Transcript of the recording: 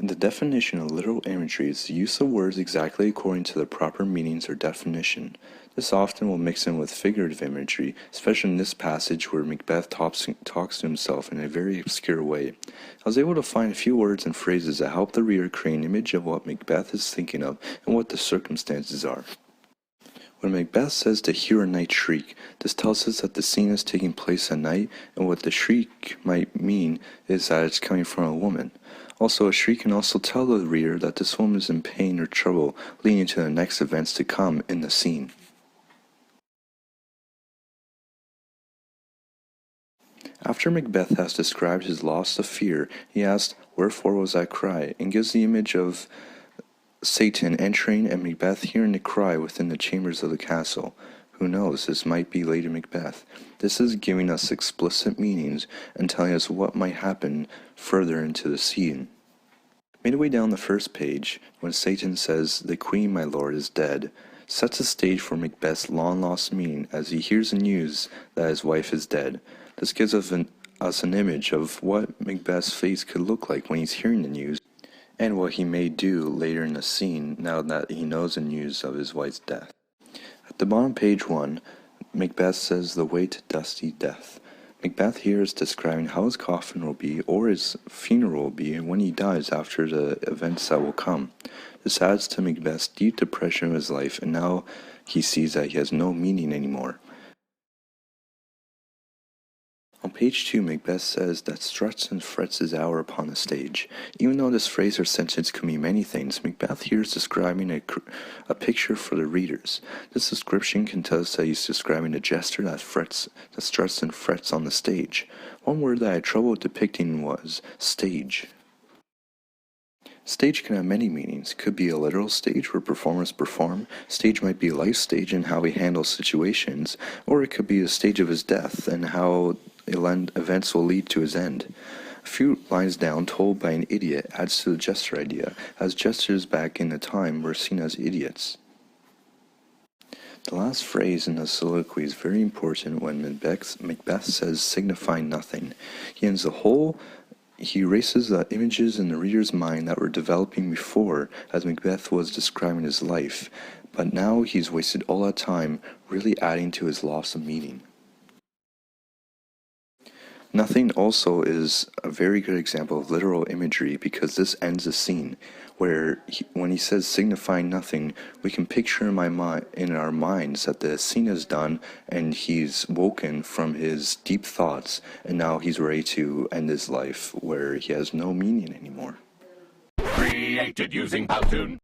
The definition of literal imagery is the use of words exactly according to their proper meanings or definition. This often will mix in with figurative imagery, especially in this passage where Macbeth talks to himself in a very obscure way. I was able to find a few words and phrases that help the reader create an image of what Macbeth is thinking of and what the circumstances are. When Macbeth says to hear a night shriek, this tells us that the scene is taking place at night, and what the shriek might mean is that it's coming from a woman. Also, a shriek can also tell the reader that this woman is in pain or trouble, leading to the next events to come in the scene. After Macbeth has described his loss of fear, he asks, "Wherefore was I cry?" and gives the image of Satan entering and Macbeth hearing the cry within the chambers of the castle. Who knows, this might be Lady Macbeth. This is giving us explicit meanings and telling us what might happen further into the scene. Midway down the first page, when Satan says, "The queen, my lord, is dead," sets the stage for Macbeth's long-lost meaning as he hears the news that his wife is dead. This gives us an image of what Macbeth's face could look like when he's hearing the news, and what he may do later in the scene now that he knows the news of his wife's death. At the bottom page 1, Macbeth says the way to dusty death. Macbeth here is describing how his coffin will be or his funeral will be when he dies after the events that will come. This adds to Macbeth's deep depression of his life, and now he sees that he has no meaning anymore. On page 2, Macbeth says that struts and frets his hour upon the stage. Even though this phrase or sentence could mean many things, Macbeth here is describing a picture for the readers. This description can tell us that he's describing a jester that struts and frets on the stage. One word that I had trouble depicting was stage. Stage can have many meanings. It could be a literal stage where performers perform. Stage might be a life stage in how he handles situations, or it could be a stage of his death and how events will lead to his end. A few lines down, told by an idiot, adds to the jester idea, as jesters back in the time were seen as idiots. The last phrase in the soliloquy is very important when Macbeth says signifying nothing. He erases the images in the reader's mind that were developing before as Macbeth was describing his life, but now he's wasted all that time really adding to his loss of meaning. Nothing also is a very good example of literal imagery because this ends the scene, where when he says signifying nothing, we can picture in our minds that the scene is done and he's woken from his deep thoughts and now he's ready to end his life where he has no meaning anymore. Created using Powtoon.